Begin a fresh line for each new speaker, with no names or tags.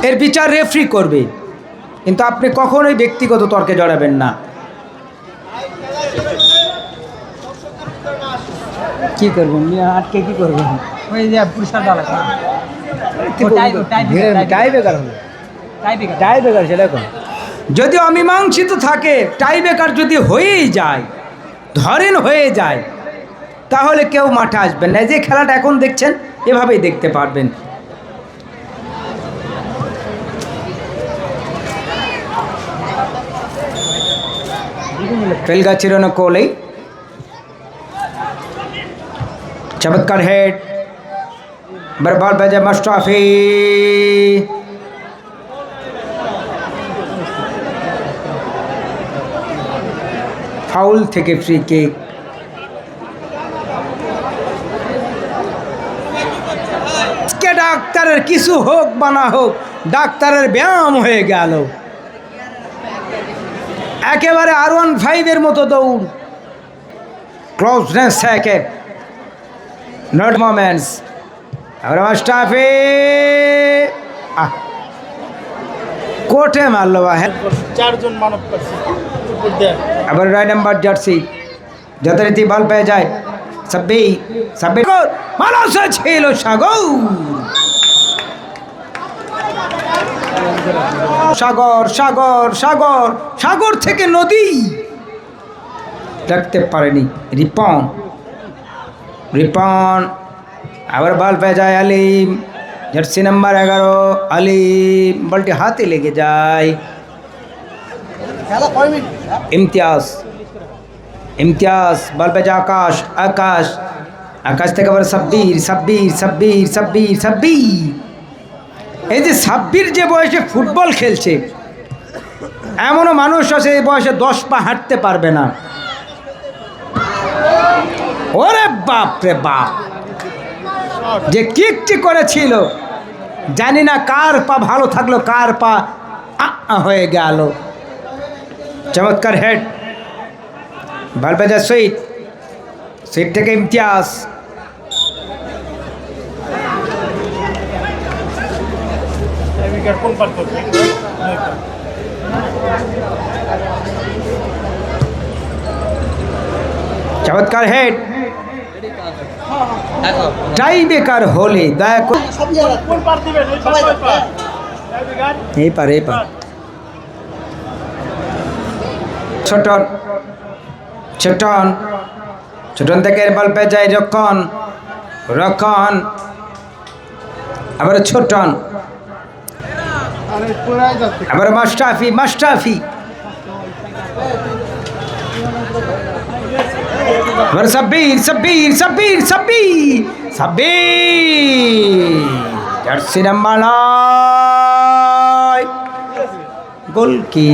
এর বিচার রেফারি করবে, কিন্তু আপনি কখনোই ব্যক্তিগত তর্কে জড়াবেন না।
কি করবেন আটকে, কি করবেন? ওই যে পুরস্কার ডালা টাই বেকার সেটা কোন।
যদি অমীমাংসিত থাকে, টাই ব্রেকার যদি হয়েই যায়, ধরেন হয়ে যায়, তাহলে কেউ মাঠে আসবেন না। যে খেলাটা এখন দেখছেন এভাবেই দেখতে পারবেন। पेलगा चिरोनो कोहली, चमत्कार हेड, बर्बाद बजे मुस्ताफी, फाउल থেকে फ्री किक। के डाक्तारेर किछु होक बाना होक, डाक्तारेर ব্যায়াম হয়ে গেল। একেবারে R15 মতো দৌড়, ক্লোজনেস থেকে নট মোমেন্টস। আবার মুস্তাফি কোটে মারলো,
চারজন মানব পাচ্ছে।
আবার রাইট নাম্বার জার্সি যথারীতি বল পেয়ে যায় সাব্বি, সাব্বি মানুষ ছিল সাগর, সাগর সাগর সাগর সাগর থেকে নদী রাখতে পারেনি। রিপন, রিপন আবার বল পেয়ে যায় আলিম, জার্সি নাম্বার 11 আলিম, বলটি হাতে লেগে যায়। ইমতিয়াজ, ইমতিয়াজ বল পেয়ে যায় আকাশ, আকাশ, আকাশ থেকে আবার সাব্বির, সাব্বির সাব্বির সাব্বির সাব্বির। এই যে সাব্বির যে বয়সে ফুটবল খেলছে, এমনও মানুষ আছে এই বয়সে 10 পা হাঁটতে পারবে না। ওরে বাপ রে বাপ, যে কিকটি করেছিল, জানি না কার পা ভালো থাকলো, কার পা হয়ে গেল। চমৎকার হেড, বল পেয়ে যায় সুইট, সুইট থেকে ইমতিয়াজ, চমৎকার হেড। টাই বেকার হলে দয়া করে এই পারে, এই পার ছোটন, ছোটন, ছোটন থেকে বল পেয়ে যায় রক্ষণ, রক্ষণ আবার ছোটন, আবার মুস্তাফি, মুস্তাফি আবার সাব্বির, সাব্বির সাব্বির সাব্বির সাব্বির, জার্সি নাম্বার 9 গোল কি।